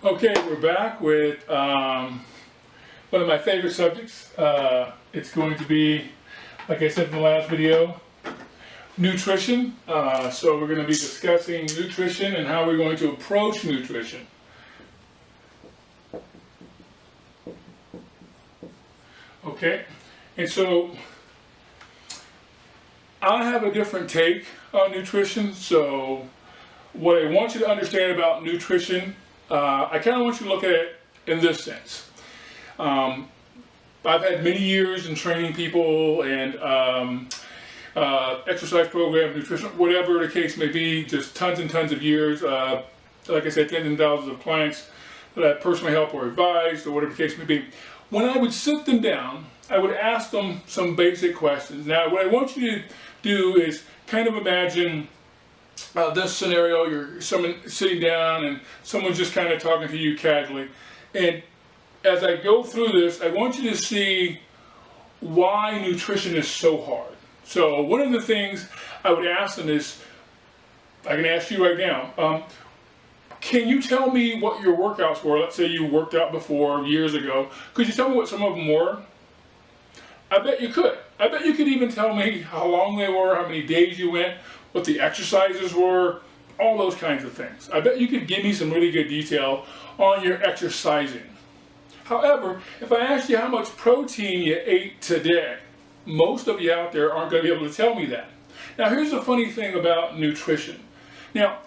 Okay, we're back with one of my favorite subjects. It's going to be, like I said in the last video, nutrition. So we're going to be discussing nutrition and how we're going to approach nutrition. Okay, and so I have a different take on nutrition. So what I want you to understand about nutrition, I kind of want you to look at it in this sense. I've had many years in training people and exercise programs, nutrition, whatever the case may be, just tons and tons of years. Like I said, tens and thousands of clients that I personally help or advised or whatever the case may be. When I would sit them down, I would ask them some basic questions. Now, what I want you to do is kind of imagine this scenario. You're someone sitting down and someone's just kind of talking to you casually. And as I go through this, I want you to see why nutrition is so hard. So one of the things I would ask them is, I can ask you right now, can you tell me what your workouts were? Let's say you worked out before years ago. Could you tell me what some of them were? I bet you could. I bet you could even tell me how long they were, how many days you went, what the exercises were, all those kinds of things. I bet you could give me some really good detail on your exercising. However, if I asked you how much protein you ate today, most of you out there aren't going to be able to tell me that. Now, here's the funny thing about nutrition. Now,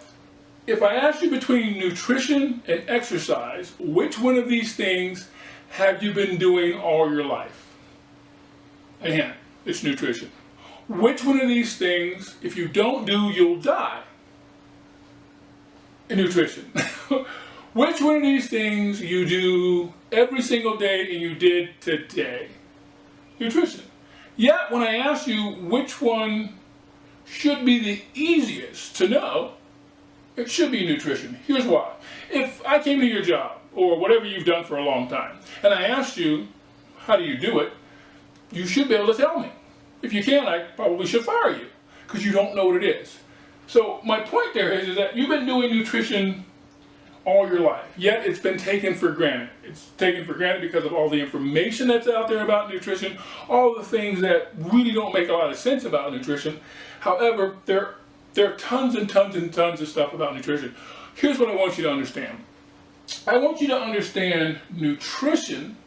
if I ask you between nutrition and exercise, which one of these things have you been doing all your life? Again, it's nutrition. Which one of these things, if you don't do, you'll die? Nutrition. Which one of these things you do every single day and you did today? Nutrition. Yet, when I ask you which one should be the easiest to know, it should be nutrition. Here's why. If I came to your job, or whatever you've done for a long time, and I asked you, how do you do it? You should be able to tell me. If you can't, I probably should fire you, because you don't know what it is. So my point there is that you've been doing nutrition all your life, yet it's been taken for granted. It's taken for granted because of all the information that's out there about nutrition, all the things that really don't make a lot of sense about nutrition. However, there are tons and tons and tons of stuff about nutrition. Here's what I want you to understand. I want you to understand nutrition,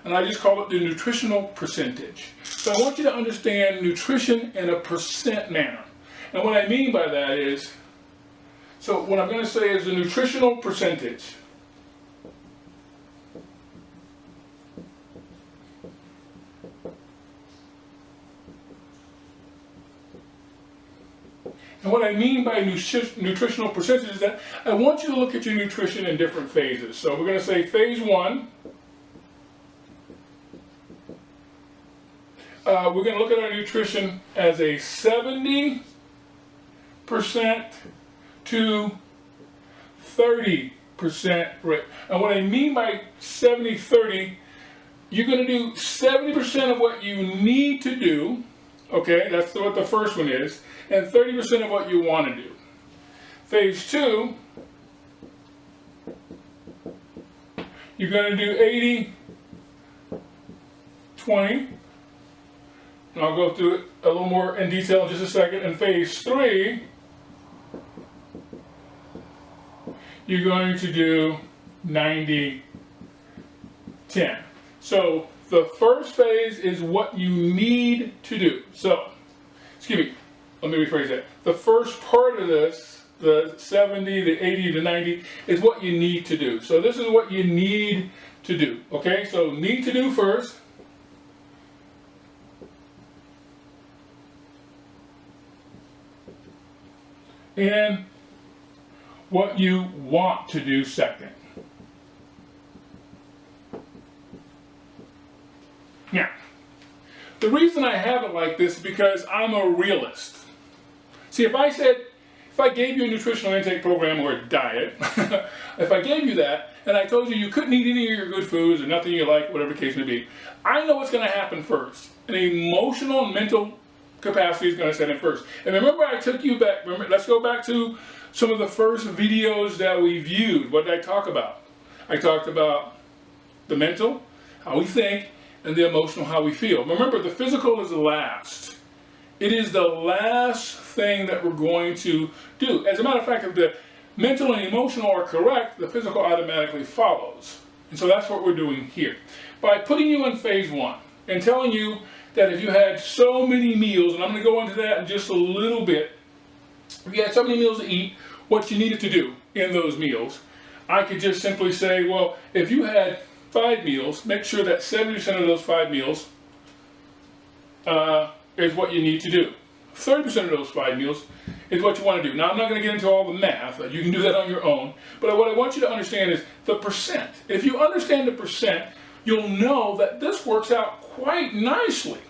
and I just call it the nutritional percentage. So I want you to understand nutrition in a percent manner. And what I mean by that is, so what I'm going to say is the nutritional percentage. And what I mean by nutritional percentage is that I want you to look at your nutrition in different phases. So we're going to say phase one. We're going to look at our nutrition as a 70% to 30% rate. And what I mean by 70-30, you're going to do 70% of what you need to do. Okay, that's what the first one is. And 30% of what you want to do. Phase two, you're going to do 80-20. And I'll go through it a little more in detail in just a second. In phase three, you're going to do 90-10. So the first phase is what you need to do. So, excuse me, let me rephrase that. The first part of this, the 70, the 80, the 90, is what you need to do. So this is what you need to do. Okay, so need to do first. And what you want to do second. Now, the reason I have it like this is because I'm a realist. See, if I gave you a nutritional intake program or a diet, if I gave you that and I told you you couldn't eat any of your good foods or nothing you like, whatever the case may be, I know what's going to happen first. An emotional and mental capacity is going to set in first. And remember, I took you back. Remember, let's go back to some of the first videos that we viewed. What did I talk about? I talked about the mental, how we think, and the emotional, how we feel. Remember, the physical is the last. It is the last thing that we're going to do. As a matter of fact, if the mental and emotional are correct, the physical automatically follows. And so that's what we're doing here. By putting you in phase 1 and telling you that if you had so many meals, and I'm going to go into that in just a little bit, if you had so many meals to eat, what you needed to do in those meals, I could just simply say, well, if you had 5 meals, make sure that 70% of those 5 meals is what you need to do. 30% of those 5 meals is what you want to do. Now, I'm not going to get into all the math. You can do that on your own. But what I want you to understand is the percent. If you understand the percent, you'll know that this works out quite nicely.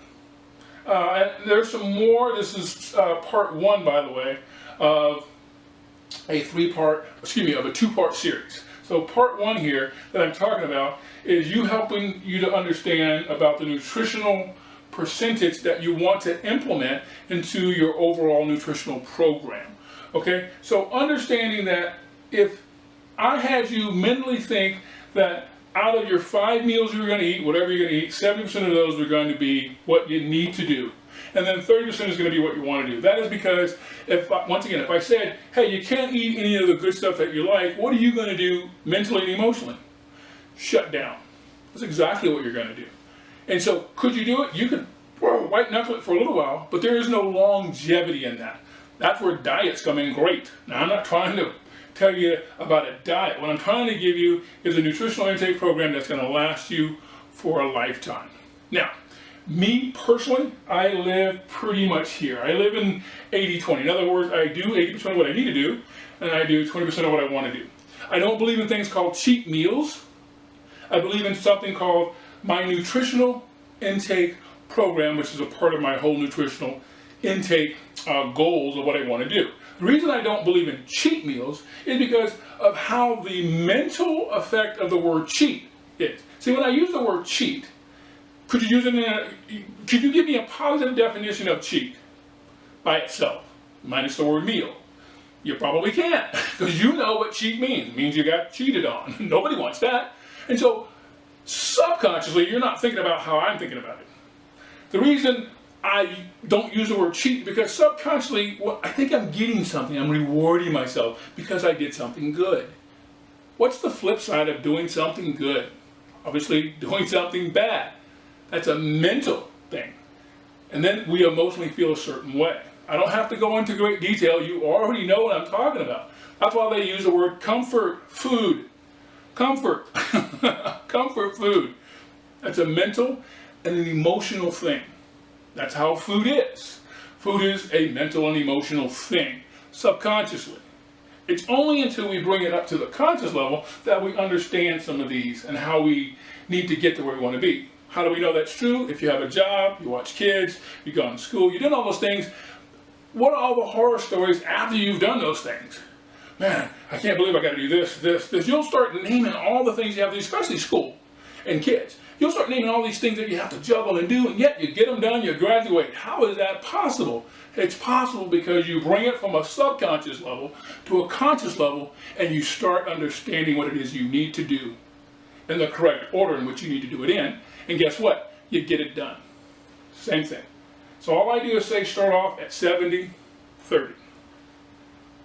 And there's some more. This is part 1, by the way, of a 2-part series. So part 1 here that I'm talking about is helping you to understand about the nutritional percentage that you want to implement into your overall nutritional program. Okay, so understanding that if I had you mentally think that out of your 5 meals you're going to eat, whatever you're going to eat, 70% of those are going to be what you need to do. And then 30% is going to be what you want to do. That is because, once again, if I said, hey, you can't eat any of the good stuff that you like, what are you going to do mentally and emotionally? Shut down. That's exactly what you're going to do. And so, could you do it? You could white knuckle it for a little while, but there is no longevity in that. That's where diets come in great. Now, I'm not trying to tell you about a diet. What I'm trying to give you is a nutritional intake program that's going to last you for a lifetime. Now, me personally, I live pretty much here. I live in 80-20. In other words, I do 80% of what I need to do, and I do 20% of what I want to do. I don't believe in things called cheat meals. I believe in something called my nutritional intake program, which is a part of my whole nutritional intake goals of what I want to do. The reason I don't believe in cheat meals is because of how the mental effect of the word cheat is. See, when I use the word cheat, could you give me a positive definition of cheat by itself, minus the word meal? You probably can't, because you know what cheat means. It means you got cheated on. Nobody wants that. And so, subconsciously, you're not thinking about how I'm thinking about it. The reason I don't use the word cheat, because subconsciously, well, I think I'm getting something. I'm rewarding myself because I did something good. What's the flip side of doing something good? Obviously, doing something bad. That's a mental thing. And then we emotionally feel a certain way. I don't have to go into great detail. You already know what I'm talking about. That's why they use the word comfort food. Comfort. Comfort food. That's a mental and an emotional thing. That's how food is. Food is a mental and emotional thing, subconsciously. It's only until we bring it up to the conscious level that we understand some of these and how we need to get to where we want to be. How do we know that's true? If you have a job, you watch kids, you go to school, you're doing all those things. What are all the horror stories after you've done those things? Man, I can't believe I got to do this. You'll start naming all the things you have to do, especially school and kids. You'll start naming all these things that you have to juggle and do, and yet you get them done, you graduate. How is that possible? It's possible because you bring it from a subconscious level to a conscious level, and you start understanding what it is you need to do in the correct order in which you need to do it in. And guess what? You get it done. Same thing. So all I do is say start off at 70-30.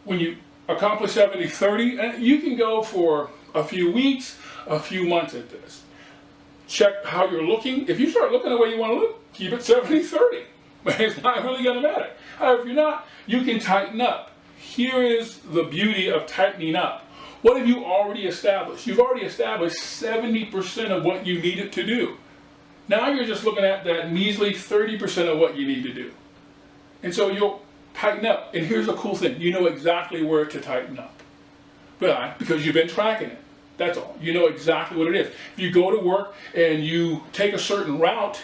When you accomplish 70-30, and you can go for a few weeks, a few months at this. Check how you're looking. If you start looking the way you want to look, keep it 70-30. It's not really going to matter. However, if you're not, you can tighten up. Here is the beauty of tightening up. What have you already established? You've already established 70% of what you needed to do. Now you're just looking at that measly 30% of what you need to do. And so you'll tighten up. And here's the cool thing. You know exactly where to tighten up. Why? Because you've been tracking it. That's all. You know exactly what it is. If you go to work and you take a certain route,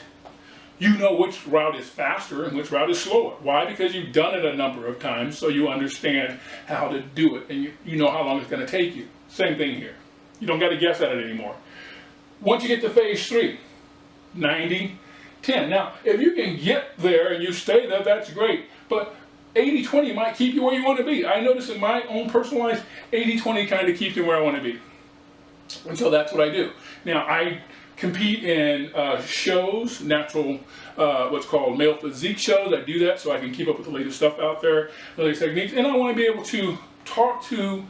you know which route is faster and which route is slower. Why? Because you've done it a number of times, so you understand how to do it, and you know how long it's going to take you. Same thing here. You don't got to guess at it anymore. Once you get to phase 3, 90-10. Now, if you can get there and you stay there, that's great. But 80-20 might keep you where you want to be. I notice in my own personal life, 80-20 kind of keeps me where I want to be. And so that's what I do. Now, I compete in shows, natural, what's called male physique shows. I do that so I can keep up with the latest stuff out there, the latest techniques, and I want to be able to talk to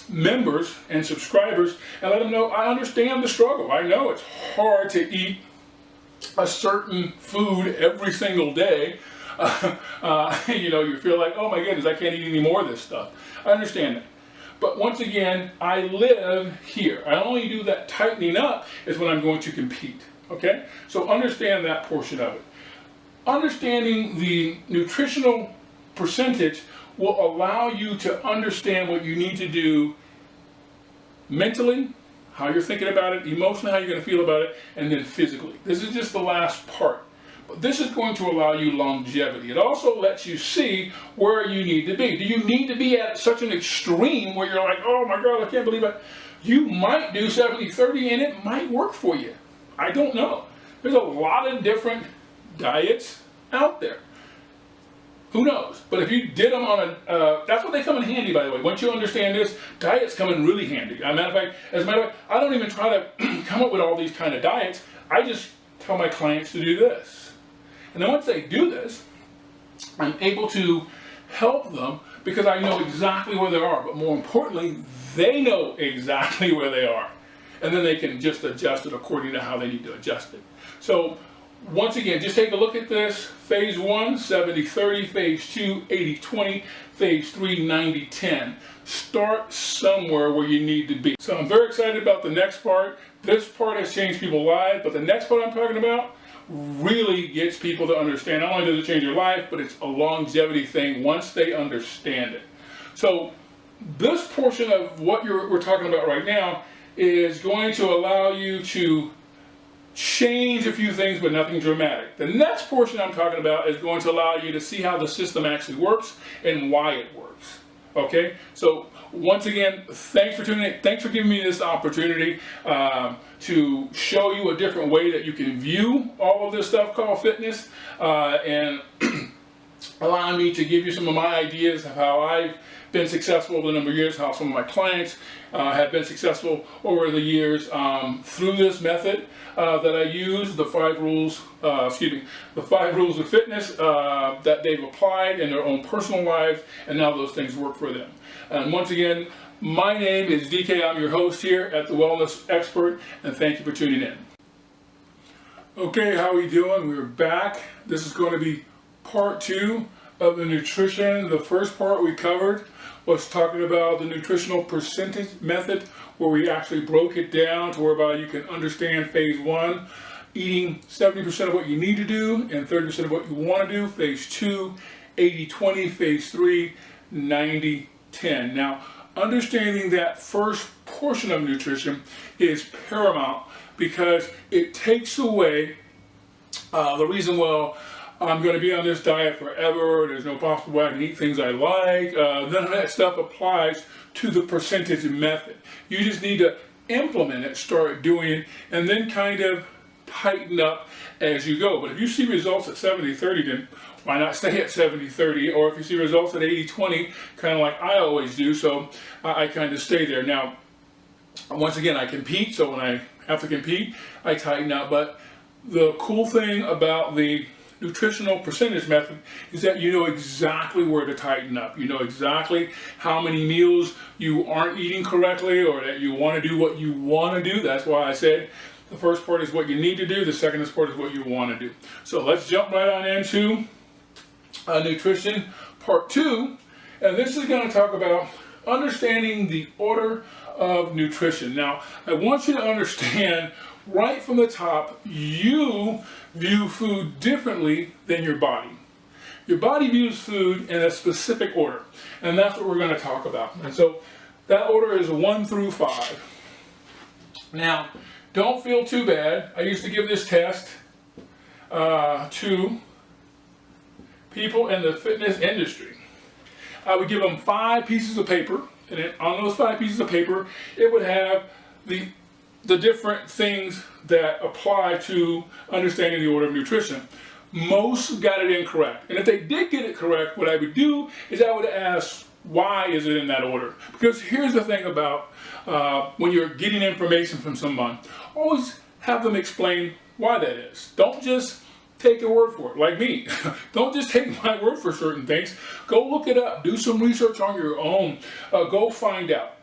members and subscribers and let them know I understand the struggle. I know it's hard to eat a certain food every single day. You know, you feel like, oh my goodness, I can't eat any more of this stuff. I understand that. But once again, I live here. I only do that tightening up is when I'm going to compete, okay? So understand that portion of it. Understanding the nutritional percentage will allow you to understand what you need to do mentally, how you're thinking about it, emotionally, how you're going to feel about it, and then physically. This is just the last part. But this is going to allow you longevity. It also lets you see where you need to be. Do you need to be at such an extreme where you're like, oh my God, I can't believe it. You might do 70-30 and it might work for you. I don't know. There's a lot of different diets out there. Who knows? But if you did them on a, that's what they come in handy, by the way. Once you understand this, diets come in really handy. As a matter of fact, I don't even try to come up with all these kind of diets. I just tell my clients to do this. And then once they do this, I'm able to help them because I know exactly where they are. But more importantly, they know exactly where they are. And then they can just adjust it according to how they need to adjust it. So once again, just take a look at this. Phase 1, 70-30. Phase 2, 80-20. Phase 3, 90-10. Start somewhere where you need to be. So I'm very excited about the next part. This part has changed people's lives, but the next part I'm talking about really gets people to understand. Not only does it change your life, but it's a longevity thing once they understand it. So this portion of what we're talking about right now is going to allow you to change a few things, but nothing dramatic. The next portion I'm talking about is going to allow you to see how the system actually works and why it works. Okay, so once again, thanks for tuning in. Thanks for giving me this opportunity to show you a different way that you can view all of this stuff called fitness, and allowing me to give you some of my ideas of how I've been successful over the number of years, how some of my clients have been successful over the years through this method that I use, the 5 rules, the 5 rules of fitness that they've applied in their own personal lives, and now those things work for them. And once again, my name is DK. I'm your host here at The Wellness Expert, and thank you for tuning in. Okay, how are we doing? We're back. This is going to be part 2 of the nutrition. The first part we covered was talking about the nutritional percentage method, where we actually broke it down to whereby you can understand phase 1, eating 70% of what you need to do and 30% of what you want to do. Phase 2, 80-20. Phase 3, 90-10. Now, understanding that first portion of nutrition is paramount because it takes away the reason, well, I'm going to be on this diet forever, there's no possible way I can eat things I like. None of that stuff applies to the percentage method. You just need to implement it, start doing it, and then kind of tighten up as you go. But if you see results at 70-30, then why not stay at 70-30? Or if you see results at 80-20, kind of like I always do, so I kind of stay there. Now, once again, I compete, so when I have to compete, I tighten up. But the cool thing about the nutritional percentage method is that you know exactly where to tighten up. You know exactly how many meals you aren't eating correctly, or that you want to do what you want to do. That's why I said the first part is what you need to do, the second part is what you want to do. So let's jump right on into nutrition part 2, and this is going to talk about understanding the order of nutrition. Now, I want you to understand right from the top, you view food differently than your body. Your body views food in a specific order, and that's what we're going to talk about. And so that order is 1 through 5. Now, don't feel too bad. I used to give this test to people in the fitness industry. I would give them 5 pieces of paper, and then on those 5 pieces of paper, it would have the different things that apply to understanding the order of nutrition. Most got it incorrect. And if they did get it correct, what I would do is I would ask why is it in that order? Because here's the thing about when you're getting information from someone, always have them explain why that is. Don't just take their word for it, like me. Don't just take my word for certain things. Go look it up. Do some research on your own. Go find out.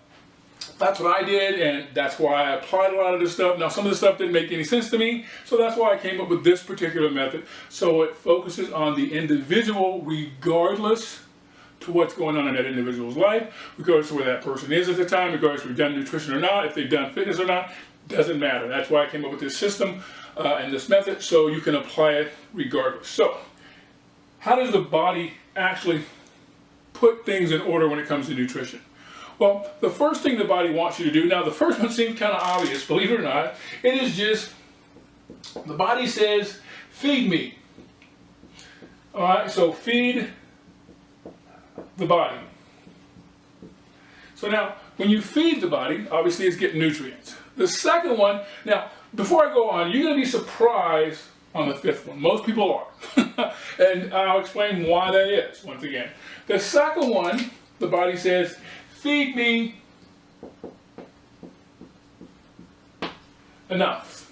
That's what I did, and that's why I applied a lot of this stuff. Now, some of the stuff didn't make any sense to me, so that's why I came up with this particular method. So it focuses on the individual regardless to what's going on in that individual's life, regardless of where that person is at the time, regardless if they've done nutrition or not, if they've done fitness or not, doesn't matter. That's why I came up with this system and this method, so you can apply it regardless. So, how does the body actually put things in order when it comes to nutrition? Well, the first thing the body wants you to do, now the first one seems kind of obvious, believe it or not, it is just, the body says, feed me. Alright, so feed the body. So now, when you feed the body, obviously it's getting nutrients. The second one, now, before I go on, you're going to be surprised on the fifth one. Most people are. And I'll explain why that is, once again. The second one, the body says, feed me enough.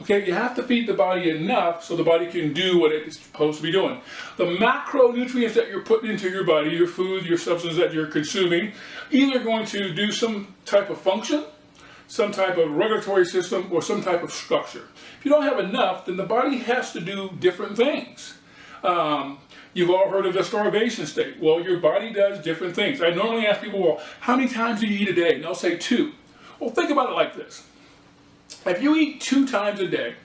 Okay, you have to feed the body enough so the body can do what it's supposed to be doing. The macronutrients that you're putting into your body, your food, your substance that you're consuming, either going to do some type of function, some type of regulatory system, or some type of structure. If you don't have enough, then the body has to do different things. You've all heard of the starvation state. Well, your body does different things. I normally ask people, well, how many times do you eat a day? And they'll say 2. Well, think about it like this. If you eat 2 times a day,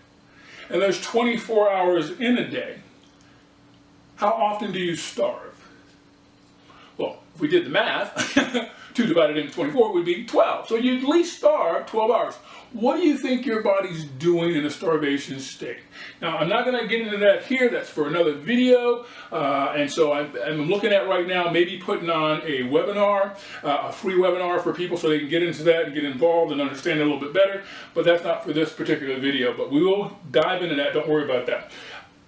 and there's 24 hours in a day, how often do you starve? Well, if we did the math, 2 divided into 24 would be 12. So you at least starve 12 hours. What do you think your body's doing in a starvation state? Now, I'm not going to get into that here. That's for another video. And so I'm looking at right now maybe putting on a webinar, a free webinar for people so they can get into that and get involved and understand it a little bit better. But that's not for this particular video. But we will dive into that. Don't worry about that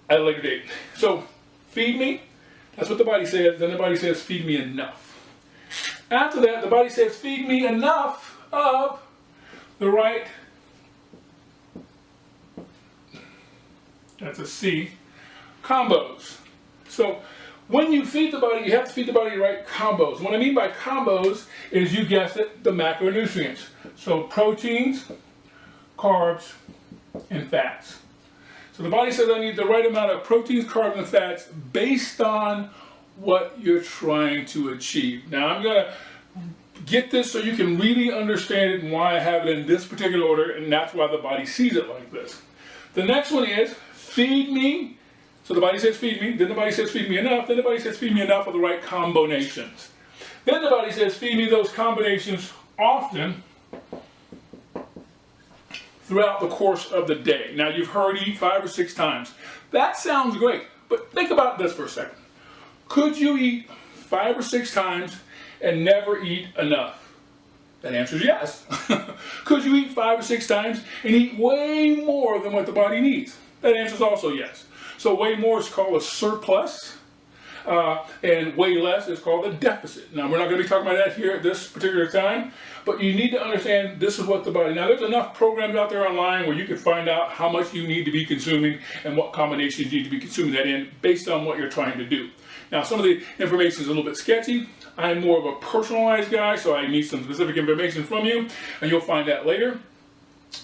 at a later date. So feed me. That's what the body says. Then the body says, feed me enough. After that, the body says, feed me enough of the right, that's a C, combos. So when you feed the body, you have to feed the body the right combos. What I mean by combos is, you guessed it, the macronutrients. So proteins, carbs, and fats. So the body says I need the right amount of proteins, carbs, and fats based on what you're trying to achieve. Now I'm going to get this so you can really understand it and why I have it in this particular order, and that's why the body sees it like this. The next one is feed me. So the body says feed me, then the body says feed me enough, then the body says feed me enough of the right combinations. Then the body says feed me those combinations often throughout the course of the day. Now you've heard eat 5 or 6 times. That sounds great, but think about this for a second. Could you eat 5 or 6 times and never eat enough? That answer is yes. Could you eat 5 or 6 times and eat way more than what the body needs? That answer is also yes. So way more is called a surplus, and way less is called a deficit. Now we're not going to be talking about that here at this particular time, but you need to understand this is what the body, now there's enough programs out there online where you can find out how much you need to be consuming and what combinations you need to be consuming that in based on what you're trying to do. Now some of the information is a little bit sketchy. I'm more of a personalized guy, so I need some specific information from you, and you'll find that later.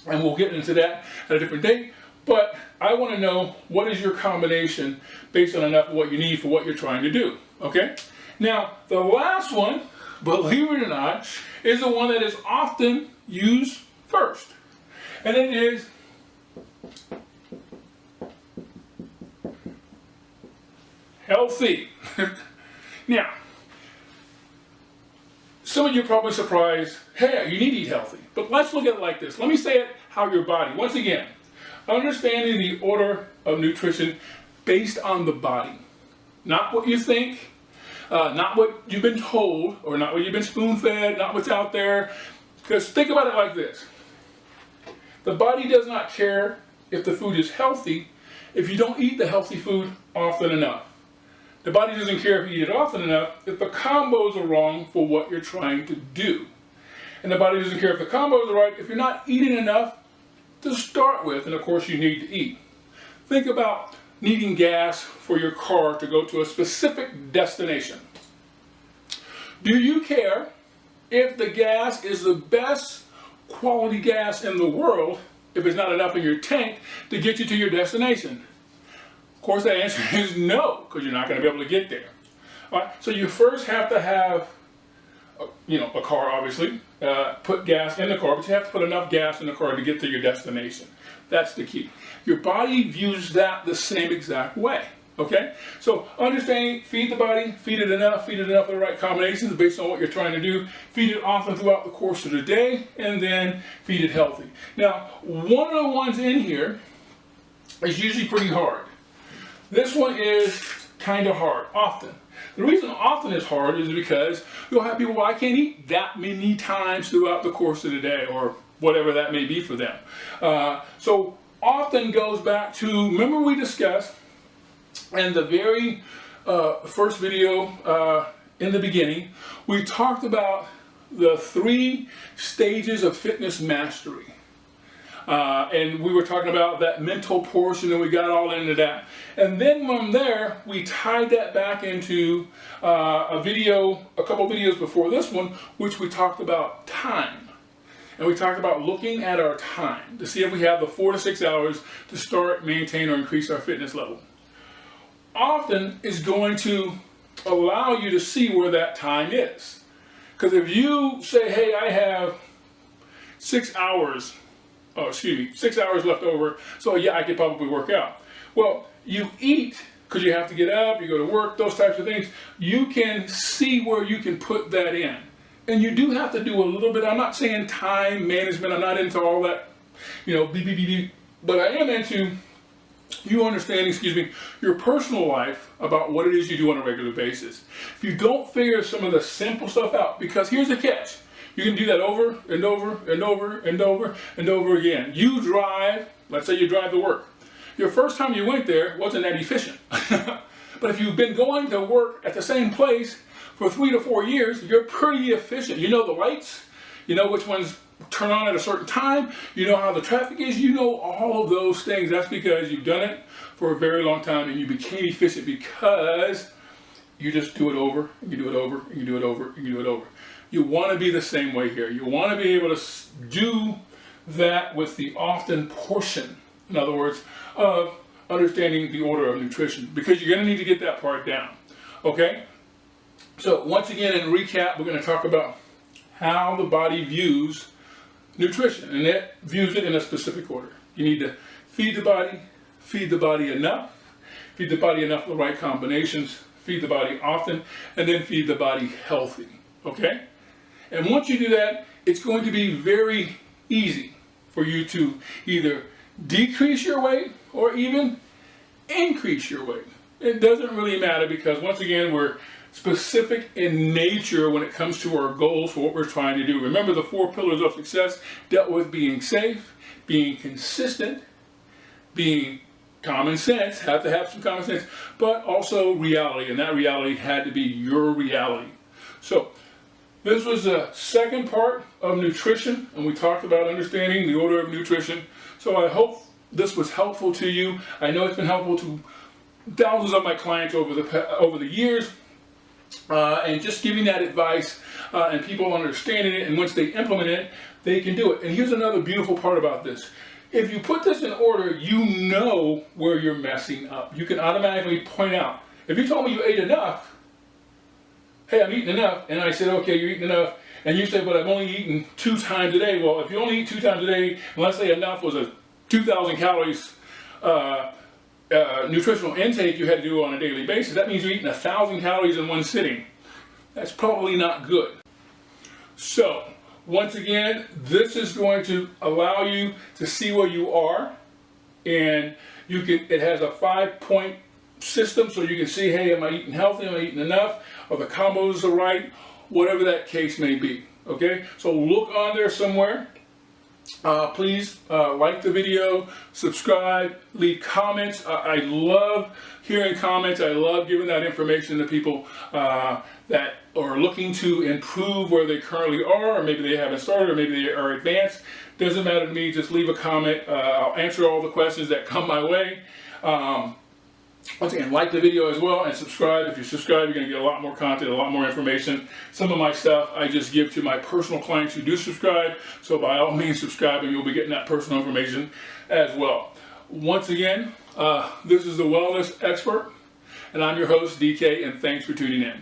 And we'll get into that at a different date. But I want to know, what is your combination based on enough of what you need for what you're trying to do, okay? Now, the last one, believe it or not, is the one that is often used first. And it is healthy. Now, some of you are probably surprised, hey, you need to eat healthy. But let's look at it like this. Let me say it how your body, once again, understanding the order of nutrition based on the body. Not what you think, not what you've been told, or not what you've been spoon-fed, not what's out there. Because think about it like this. The body does not care if the food is healthy if you don't eat the healthy food often enough. The body doesn't care if you eat it often enough if the combos are wrong for what you're trying to do. And the body doesn't care if the combos are right if you're not eating enough to start with, and of course you need to eat. Think about needing gas for your car to go to a specific destination. Do you care if the gas is the best quality gas in the world if it's not enough in your tank to get you to your destination? Of course, the answer is no, because you're not going to be able to get there. All right, so you first have to have, a car, obviously, put gas in the car, but you have to put enough gas in the car to get to your destination. That's the key. Your body views that the same exact way. Okay, so understanding, feed the body, feed it enough of the right combinations based on what you're trying to do, feed it often throughout the course of the day, and then feed it healthy. Now, one of the ones in here is usually pretty hard. This one is kind of hard, often. The reason often is hard is because you'll have people, well, I can't eat that many times throughout the course of the day, or whatever that may be for them. So often goes back to, remember we discussed in the very first video in the beginning, we talked about the 3 stages of fitness mastery. And we were talking about that mental portion, and we got all into that. And then from there, we tied that back into a couple videos before this one, which we talked about time. And we talked about looking at our time to see if we have the 4 to 6 hours to start, maintain, or increase our fitness level. Often is going to allow you to see where that time is. Because if you say, hey, I have 6 hours, 6 hours left over, so yeah, I could probably work out. Well, you eat, because you have to get up, you go to work, those types of things. You can see where you can put that in. And you do have to do a little bit, I'm not saying time management, I'm not into all that, but I am into you understanding, your personal life about what it is you do on a regular basis. If you don't figure some of the simple stuff out, because here's the catch, you can do that over and over and over and over and over again. You drive, let's say you drive to work. Your first time you went there wasn't that efficient. But if you've been going to work at the same place for 3 to 4 years, you're pretty efficient. You know the lights, you know which ones turn on at a certain time, you know how the traffic is, you know all of those things. That's because you've done it for a very long time and you became efficient because you just do it over, and you do it over, and you do it over, and you do it over. You want to be the same way here. You want to be able to do that with the often portion, in other words, of understanding the order of nutrition, because you're going to need to get that part down. Okay? So once again, in recap, we're going to talk about how the body views nutrition, and it views it in a specific order. You need to feed the body enough, feed the body enough of the right combinations, feed the body often, and then feed the body healthy. Okay? And once you do that, it's going to be very easy for you to either decrease your weight or even increase your weight. It doesn't really matter, because once again, we're specific in nature when it comes to our goals for what we're trying to do. Remember, the 4 pillars of success dealt with being safe, being consistent, being common sense, have to have some common sense, but also reality, and that reality had to be your reality. So this was the second part of nutrition, and we talked about understanding the order of nutrition. So I hope this was helpful to you. I know it's been helpful to thousands of my clients over the years, and just giving that advice and people understanding it, and once they implement it, they can do it. And here's another beautiful part about this. If you put this in order, you know where you're messing up. You can automatically point out. If you told me you ate enough, hey, I'm eating enough, and I said, okay, you're eating enough, and you say, but I've only eaten 2 times a day. Well, if you only eat 2 times a day, and let's say enough was a 2,000 calories nutritional intake you had to do on a daily basis, that means you're eating 1,000 calories in one sitting. That's probably not good. So, once again, this is going to allow you to see where you are, and it has a 5-point system, so you can see, hey, am I eating healthy, am I eating enough, are the combos the right, whatever that case may be. Okay, so look on there somewhere, Please like the video, subscribe, leave comments. I love hearing comments. I love giving that information to people that are looking to improve where they currently are, or maybe they haven't started, or maybe they are advanced. Doesn't matter to me, just leave a comment. I'll answer all the questions that come my way. Once again, like the video as well and subscribe. If you subscribe, you're going to get a lot more content, a lot more information. Some of my stuff I just give to my personal clients who do subscribe. So by all means, subscribe and you'll be getting that personal information as well. Once again, this is the Wellness Expert, and I'm your host, DK, and thanks for tuning in.